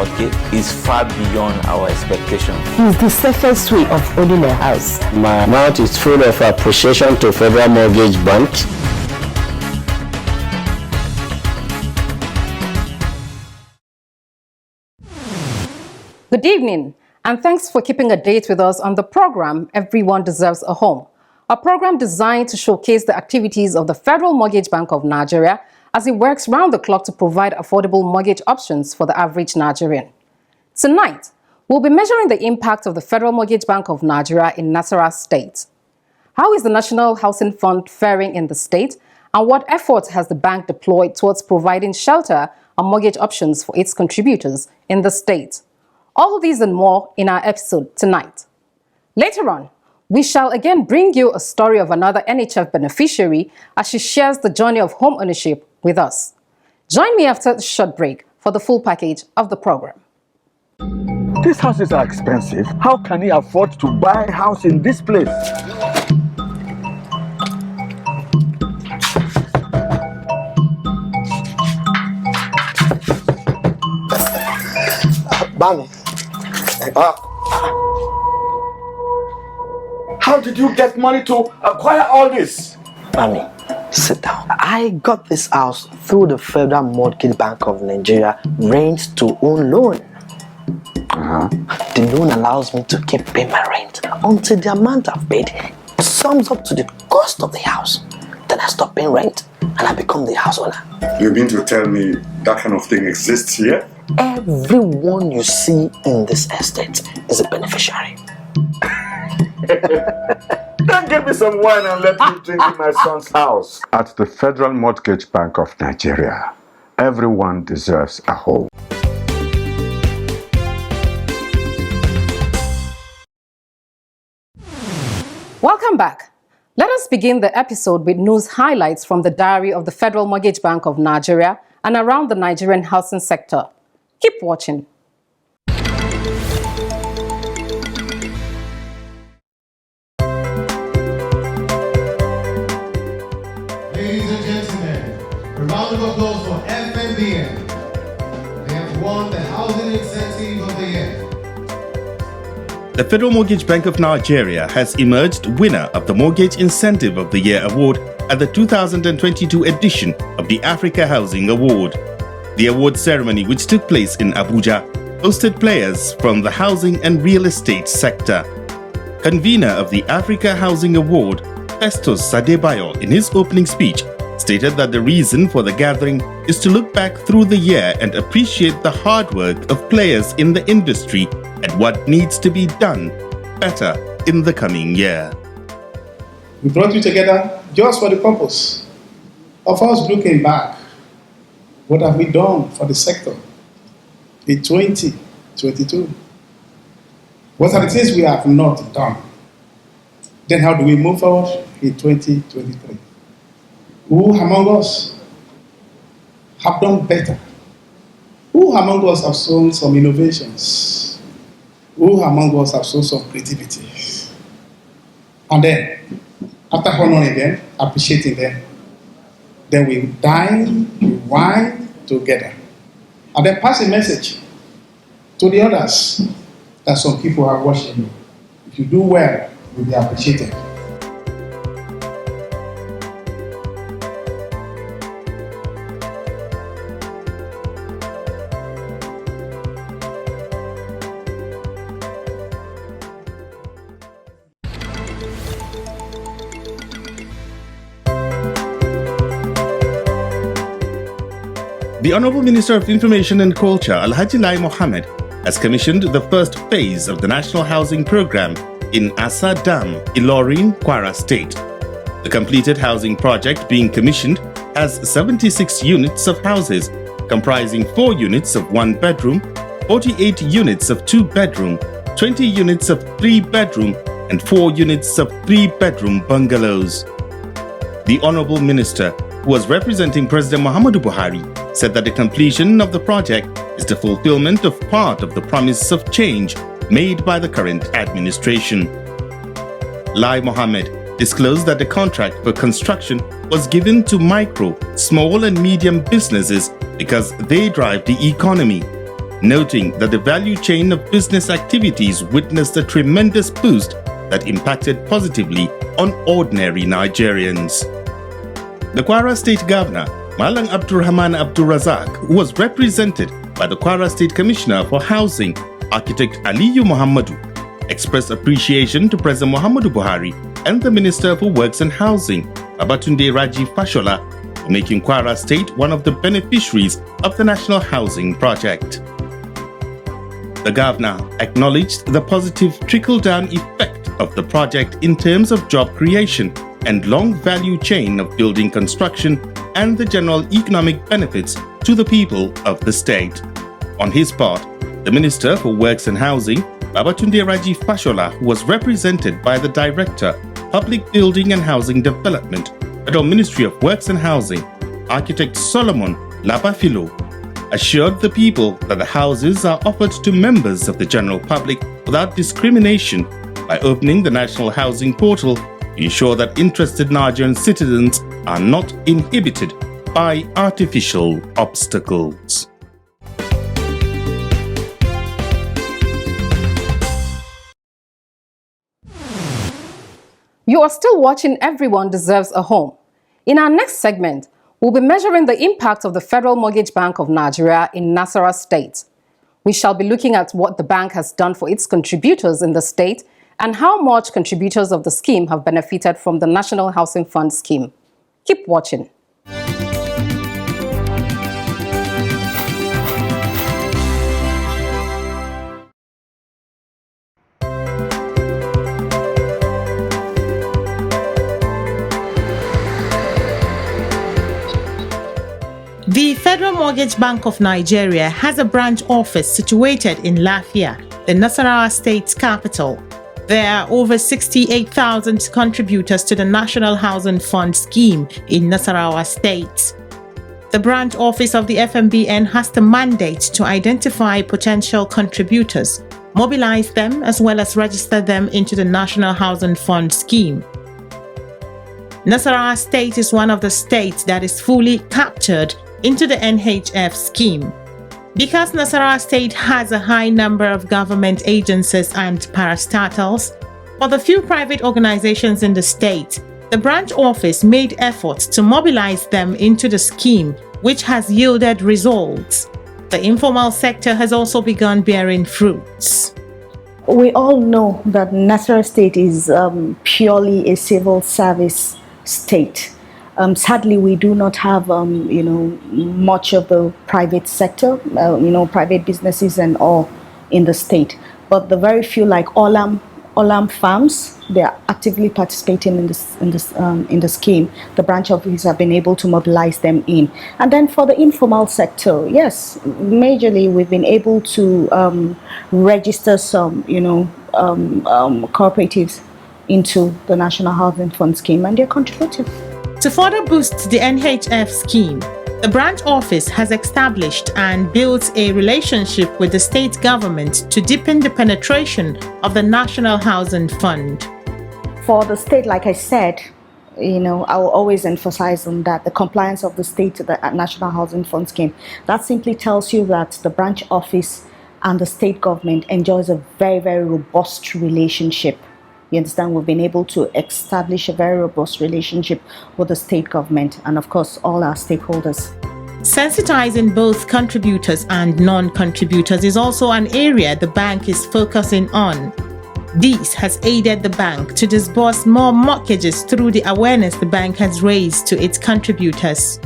mortgage is far beyond our expectation. It's the safest way of owning a house. My mouth is full of appreciation to Federal Mortgage Bank. Good evening, and thanks for keeping a date with us on the program Everyone Deserves a Home, a program designed to showcase the activities of the Federal Mortgage Bank of Nigeria as it works round the clock to provide affordable mortgage options for the average Nigerian. Tonight, we'll be measuring the impact of the Federal Mortgage Bank of Nigeria in Nasarawa State. How is the National Housing Fund faring in the state, and what efforts has the bank deployed towards providing shelter and mortgage options for its contributors in the state? All of these and more in our episode tonight. Later on, we shall again bring you a story of another NHF beneficiary as she shares the journey of home ownership with us. Join me after the short break for the full package of the program. These houses are expensive. How can he afford to buy a house in this place? Bami. How did you get money to acquire all this? Bami, sit down. I got this house through the Federal Mortgage Bank of Nigeria rent-to-own loan. The loan allows me to keep paying my rent until the amount I've paid sums up to the cost of the house. Then I stop paying rent and I become the house owner. You mean to tell me that kind of thing exists here? Everyone you see in this estate is a beneficiary. Then give me some wine and let me drink in my son's house. At the Federal Mortgage Bank of Nigeria, everyone deserves a home. Welcome back. Let us begin the episode with news highlights from the diary of the Federal Mortgage Bank of Nigeria and around the Nigerian housing sector. Keep watching. Ladies and gentlemen, a round of applause for FMBN. They have won the Housing Incentive of the Year. The Federal Mortgage Bank of Nigeria has emerged winner of the Mortgage Incentive of the Year award at the 2022 edition of the Africa Housing Award. The award ceremony, which took place in Abuja, hosted players from the housing and real estate sector. Convener of the Africa Housing Award, Festus Sadebayo, in his opening speech, stated that the reason for the gathering is to look back through the year and appreciate the hard work of players in the industry and what needs to be done better in the coming year. We brought you together just for the purpose of us looking back. What have we done for the sector in 2022? What are the things we have not done? Then how do we move forward in 2023? Who among us have done better? Who among us have shown some innovations? Who among us have shown some creativity? And then, after honoring them, appreciating them, then we dine, we wine together. And then pass a message to the others that some people are watching you. If you do well, you'll be appreciated. The Honorable Minister of Information and Culture, Alhaji Lai Mohammed, has commissioned the first phase of the National Housing Program in Asa Dam, Ilorin, Kwara State. The completed housing project being commissioned has 76 units of houses, comprising 4 units of 1 bedroom, 48 units of 2 bedroom, 20 units of 3 bedroom, and 4 units of 3 bedroom bungalows. The Honorable Minister, who was representing President Muhammadu Buhari, said that the completion of the project is the fulfillment of part of the promise of change made by the current administration. Lai Mohammed disclosed that the contract for construction was given to micro, small and medium businesses because they drive the economy. noting that the value chain of business activities witnessed a tremendous boost that impacted positively on ordinary Nigerians. The Kwara State Governor, Malang Abdurrahman Abdulrazak, who was represented by the Kwara State Commissioner for Housing, Architect Aliyu Muhammadu, expressed appreciation to President Muhammadu Buhari and the Minister for Works and Housing, Babatunde Raji Fashola, for making Kwara State one of the beneficiaries of the National Housing Project. The Governor acknowledged the positive trickle-down effect of the project in terms of job creation and long value chain of building construction and the general economic benefits to the people of the state. On his part, the Minister for Works and Housing, Babatunde Raji Fashola, who was represented by the Director, Public Building and Housing Development, Federal Ministry of Works and Housing, Architect Solomon Lapafilo, assured the people that the houses are offered to members of the general public without discrimination by opening the National Housing Portal to ensure that interested Nigerian citizens are not inhibited by artificial obstacles. You are still watching Everyone Deserves a Home. In our next segment, we'll be measuring the impact of the Federal Mortgage Bank of Nigeria in Nasarawa State. We shall be looking at what the bank has done for its contributors in the state and how much contributors of the scheme have benefited from the National Housing Fund scheme. Keep watching. The Federal Mortgage Bank of Nigeria has a branch office situated in Lafia, the Nasarawa state's capital. There are over 68,000 contributors to the National Housing Fund scheme in Nasarawa State. The branch office of the FMBN has the mandate to identify potential contributors, mobilize them, as well as register them into the National Housing Fund scheme. Nasarawa State is one of the states that is fully captured into the NHF scheme. Because Nasarawa State has a high number of government agencies and parastatals, for the few private organizations in the state, the branch office made efforts to mobilize them into the scheme, which has yielded results. The informal sector has also begun bearing fruits. We all know that Nasarawa State is purely a civil service state. Sadly, we do not have, much of the private sector, private businesses and all in the state. But the very few, like Olam farms, they are actively participating in the scheme. The branch offices have been able to mobilize them in. And then for the informal sector, yes, majorly we've been able to register some, cooperatives into the National Housing Fund scheme, and they're contributing. To further boost the NHF scheme, the branch office has established and built a relationship with the state government to deepen the penetration of the National Housing Fund. For the state, like I said, I will always emphasize on that, the compliance of the state to the National Housing Fund scheme. That simply tells you that the branch office and the state government enjoys a very, very robust relationship. You understand, we've been able to establish a very robust relationship with the state government and, of course, all our stakeholders. Sensitizing both contributors and non-contributors is also an area the bank is focusing on. This has aided the bank to disburse more mortgages through the awareness the bank has raised to its contributors.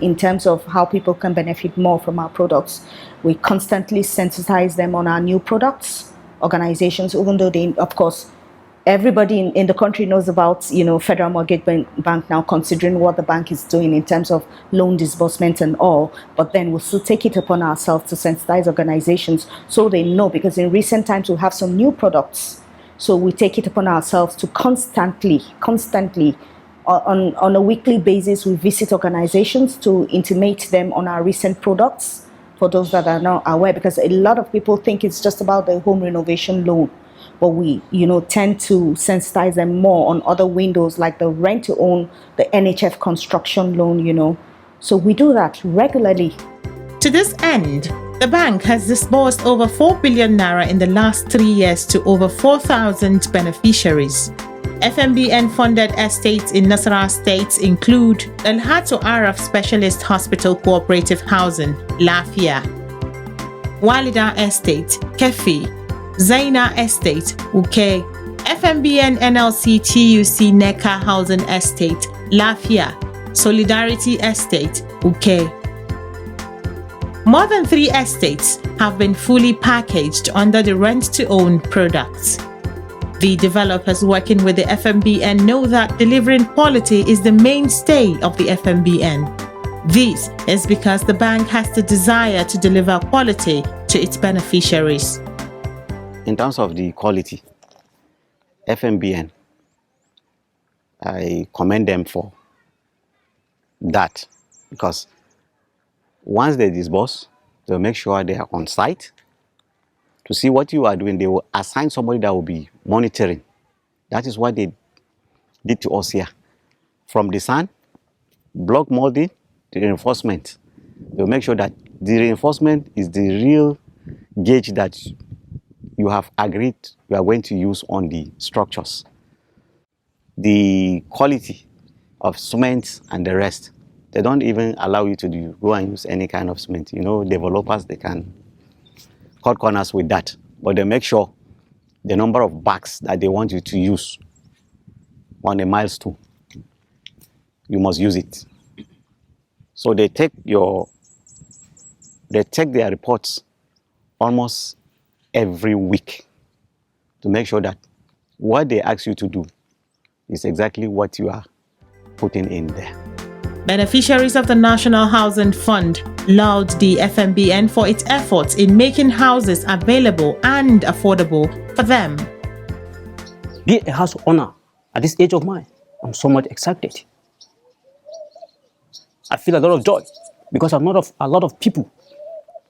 In terms of how people can benefit more from our products, we constantly sensitize them on our new products. Organizations, even though they, of course, everybody in the country knows about, Federal Mortgage Bank now, considering what the bank is doing in terms of loan disbursement and all. But then we'll still take it upon ourselves to sensitize organizations so they know, because in recent times we have some new products. So we take it upon ourselves to constantly, on a weekly basis, we visit organizations to intimate them on our recent products for those that are not aware, because a lot of people think it's just about the home renovation loan. But we, tend to sensitize them more on other windows like the rent-to-own, the NHF construction loan, So we do that regularly. To this end, The bank has disbursed over 4 billion naira in the last 3 years to over 4,000 beneficiaries. FMBN-funded estates in Nasarawa State include Alhato Araf Specialist Hospital Cooperative Housing, Lafia, Walida Estate, Kefi, Zaina Estate, Uke, FMBN NLC TUC Neka Housing Estate, Lafia, Solidarity Estate, Uke. More than 3 estates have been fully packaged under the rent-to-own product. The developers working with the FMBN know that delivering quality is the mainstay of the FMBN. This is because the bank has the desire to deliver quality to its beneficiaries. In terms of the quality, FMBN, I commend them for that, because once they disburse, they'll make sure they are on site to see what you are doing. They will assign somebody that will be monitoring. That is what they did to us here. From the sun, block molding, to the reinforcement. They'll make sure that the reinforcement is the real gauge that you have agreed you are going to use on the structures. The quality of cement and the rest, they don't even allow you to go and use any kind of cement. You know, developers, they can cut corners with that, but they make sure the number of bags that they want you to use on a milestone, you must use it. So they take their reports almost every week to make sure that what they ask you to do is exactly what you are putting in there. Beneficiaries of the National Housing Fund laud the FMBN for its efforts in making houses available and affordable for them. Be a house owner at this age of mine, I'm so much excited. I feel a lot of joy because I'm not of a lot of people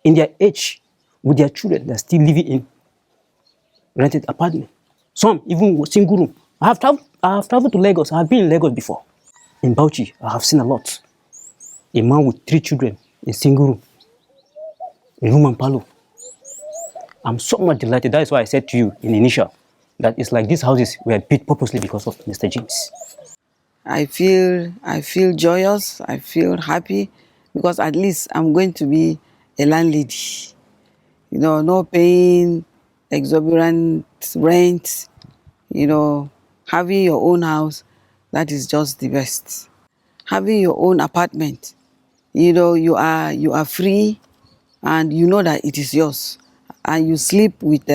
in their age with their children that are still living in rented apartment. Some even single room. I have traveled to Lagos. I have been in Lagos before. In Bauchi, I have seen a lot. A man with 3 children in single room, in room and parlor. I'm so much delighted. That is why I said to you in initial that it's like these houses were built purposely because of Mr. James. I feel joyous. I feel happy because at least I'm going to be a landlady. You know, no paying exorbitant rent. You know, having your own house, that is just the best. Having your own apartment, you know, you are free, and you know that it is yours, and you sleep with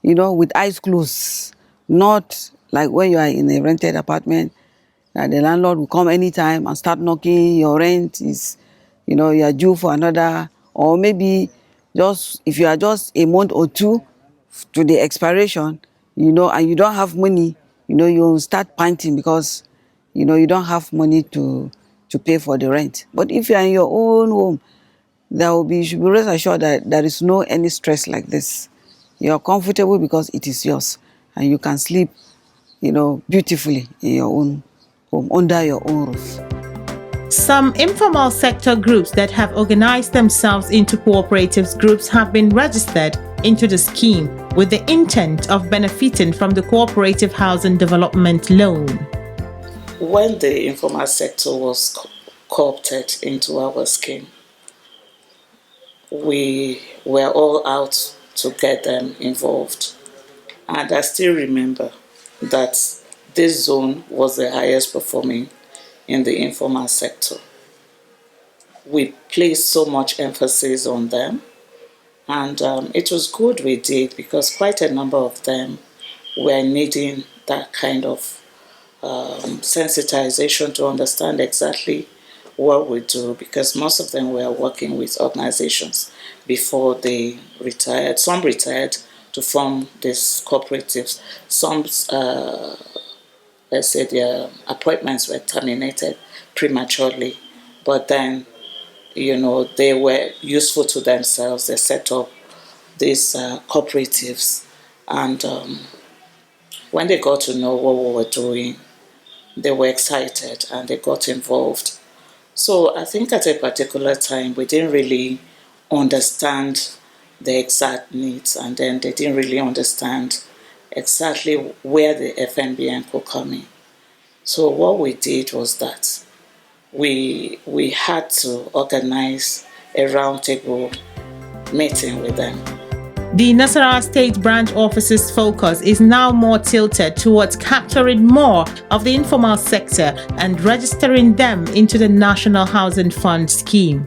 with eyes closed. Not like when you are in a rented apartment, that the landlord will come anytime and start knocking. Your rent is, you are due for another, or maybe just if you are just a month or 2 to the expiration, and you don't have money, you'll start panting because, you don't have money to pay for the rent. But if you are in your own home, you should be rest assured that there is no any stress like this. You are comfortable because it is yours, and you can sleep, beautifully in your own home, under your own roof. Some informal sector groups that have organized themselves into cooperatives groups have been registered into the scheme with the intent of benefiting from the cooperative housing development loan. When the informal sector was co-opted into our scheme, we were all out to get them involved. And I still remember that this zone was the highest performing in the informal sector. We placed so much emphasis on them, and it was good we did, because quite a number of them were needing that kind of sensitization to understand exactly what we do, because most of them were working with organizations before they retired. Some retired to form these cooperatives. Some, let's say, their appointments were terminated prematurely, but then, they were useful to themselves. They set up these cooperatives, and when they got to know what we were doing, they were excited and they got involved. So I think at a particular time, we didn't really understand the exact needs, and then they didn't really understand exactly where the FMBN could come in. So what we did was that we had to organize a roundtable meeting with them. The Nasarawa State branch office's focus is now more tilted towards capturing more of the informal sector and registering them into the National Housing Fund scheme.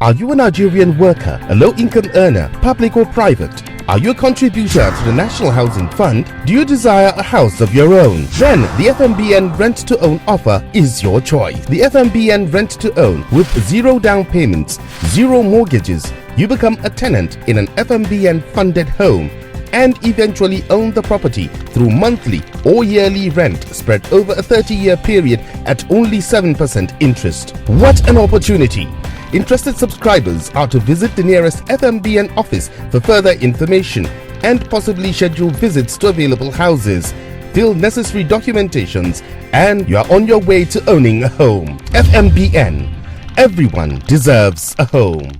Are you a Nigerian worker, a low-income earner, public or private? Are you a contributor to the National Housing Fund? Do you desire a house of your own? Then the FMBN Rent-to-Own offer is your choice. The FMBN Rent-to-Own with zero down payments, zero mortgages. You become a tenant in an FMBN funded home and eventually own the property through monthly or yearly rent spread over a 30-year period at only 7% interest. What an opportunity! Interested subscribers are to visit the nearest FMBN office for further information and possibly schedule visits to available houses. Fill necessary documentations and you are on your way to owning a home. FMBN. Everyone deserves a home.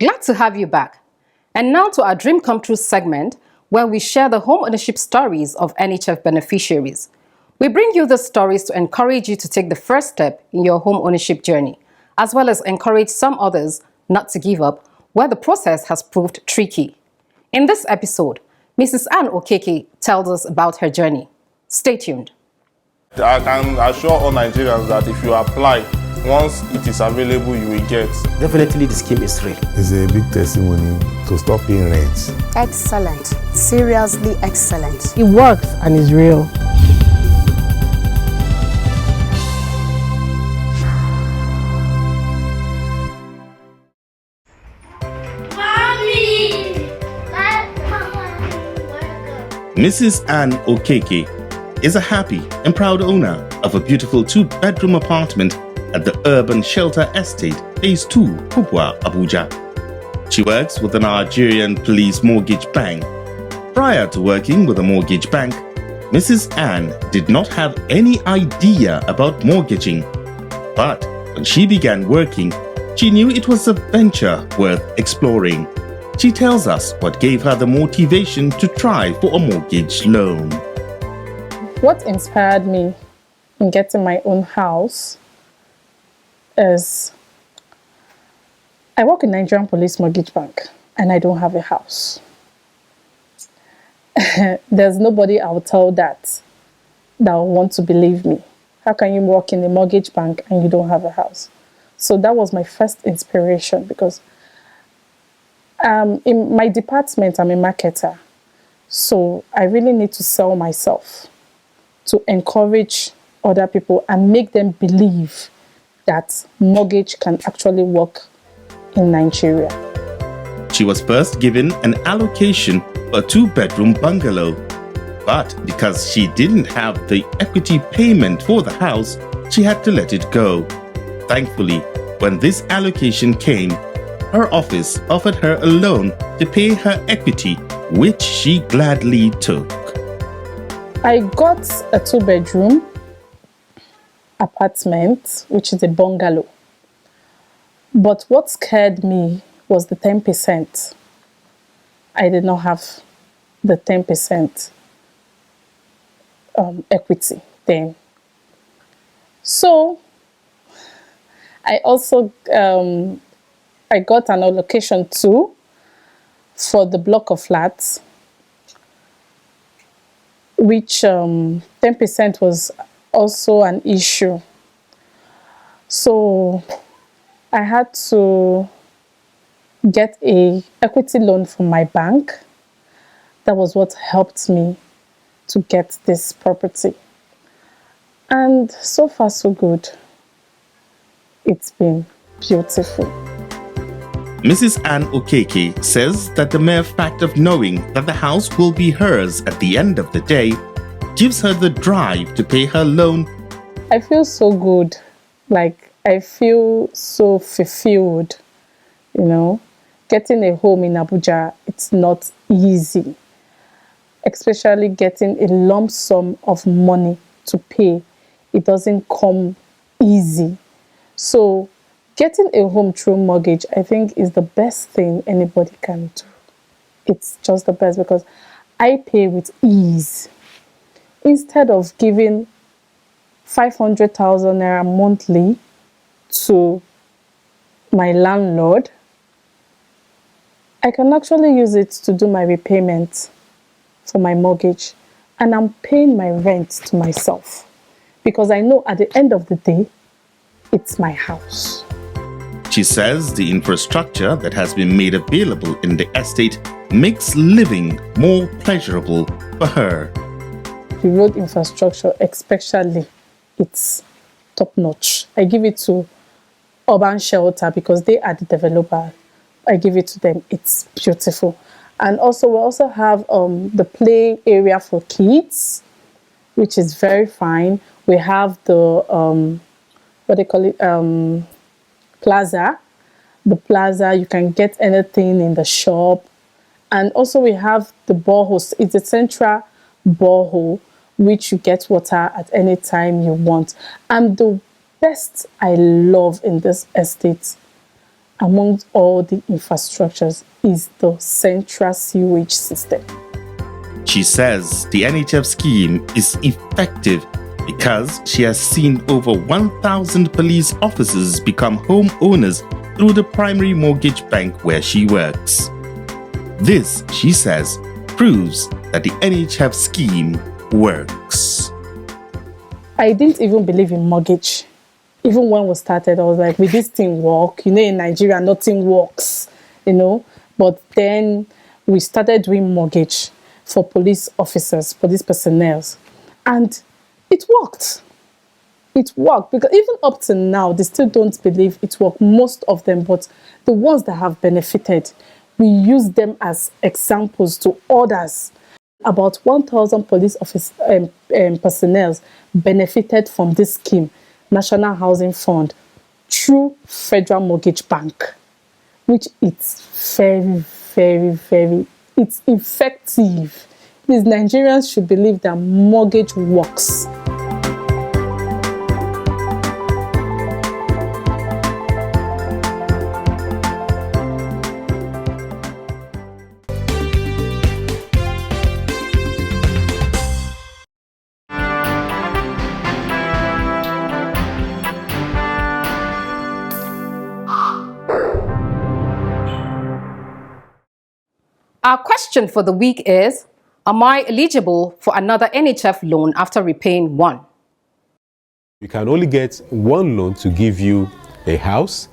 Glad to have you back. And now to our Dream Come True segment, where we share the home ownership stories of NHF beneficiaries. We bring you the stories to encourage you to take the first step in your home ownership journey, as well as encourage some others not to give up where the process has proved tricky. In this episode, Mrs. Ann Okeke tells us about her journey. Stay tuned. I can assure all Nigerians that if you apply, once it is available, you will get. Definitely the scheme is real. It's a big testimony to stop paying rent. Excellent. Seriously excellent. It works and is real. Mrs. Ann Okeke is a happy and proud owner of a beautiful two-bedroom apartment at the Urban Shelter Estate, Phase 2, Kubwa, Abuja. She works with the Nigerian Police Mortgage Bank. Prior to working with a mortgage bank, Mrs. Ann did not have any idea about mortgaging. But when she began working, she knew it was a venture worth exploring. She tells us what gave her the motivation to try for a mortgage loan. What inspired me in getting my own house is I work in Nigerian Police Mortgage Bank and I don't have a house. There's nobody I will tell that will want to believe me. How can you work in a mortgage bank and you don't have a house? So that was my first inspiration, because in my department, I'm a marketer. So I really need to sell myself to encourage other people and make them believe that mortgage can actually work in Nigeria. She was first given an allocation for a two-bedroom bungalow, but because she didn't have the equity payment for the house, she had to let it go. Thankfully, when this allocation came, her office offered her a loan to pay her equity, which she gladly took. I got a two-bedroom apartment, which is a bungalow. But what scared me was the 10%. I did not have the 10% equity then. So I also I got an allocation too for the block of flats, which 10% was also an issue. So I had to get a equity loan from my bank. That was what helped me to get this property. And so far so good. It's been beautiful. Mrs. Ann Okeke says that the mere fact of knowing that the house will be hers at the end of the day gives her the drive to pay her loan. I feel so good. Like, I feel so fulfilled, you know. getting a home in Abuja, it's not easy. Especially getting a lump sum of money to pay. It doesn't come easy. So getting a home through mortgage, I think, is the best thing anybody can do. It's just the best because I pay with ease. Instead of giving 500,000 naira monthly to my landlord, I can actually use it to do my repayment for my mortgage, and I'm paying my rent to myself because I know at the end of the day, it's my house. She says the infrastructure that has been made available in the estate makes living more pleasurable for her. The road infrastructure, especially, it's top-notch. I give it to Urban Shelter because they are the developer. I give it to them. It's beautiful. And also, we also have the play area for kids, which is very fine. We have the, what they call it, plaza. The plaza, you can get anything in the shop. And also we have the borehole. It's a central borehole, which you get water at any time you want. And the best I love in this estate, amongst all the infrastructures, is the central sewage system. She says the NHF scheme is effective because she has seen over 1,000 police officers become homeowners through the primary mortgage bank where she works. This, she says, proves that the NHF scheme works. I didn't even believe in mortgage. Even when we started, I was like, will this thing work? You know, in Nigeria, nothing works, you know. But then we started doing mortgage for police officers, police personnel. And it worked. It worked because even up to now, they still don't believe it worked, most of them. But the ones that have benefited, we use them as examples to others. About 1,000 police office personnel benefited from this scheme, National Housing Fund, through Federal Mortgage Bank, which it's very, very, very, it's effective. These Nigerians should believe that mortgage works. Our question for the week is, am I eligible for another NHF loan after repaying one? You can only get one loan to give you a house,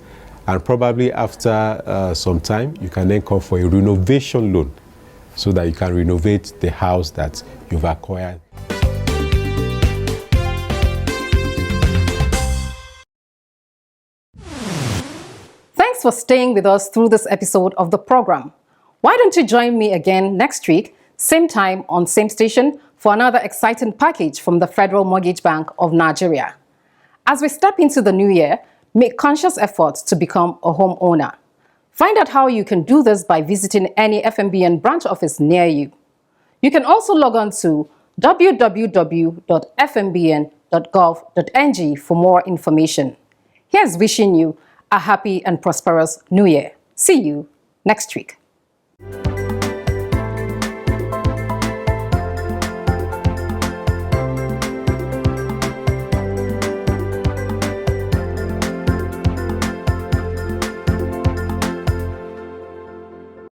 and probably after some time, you can then come for a renovation loan so that you can renovate the house that you've acquired. Thanks for staying with us through this episode of the program. Why don't you join me again next week, same time on same station, for another exciting package from the Federal Mortgage Bank of Nigeria. As we step into the new year, make conscious efforts to become a homeowner. Find out how you can do this by visiting any FMBN branch office near you. You can also log on to www.fmbn.gov.ng for more information. Here's wishing you a happy and prosperous new year. See you next week.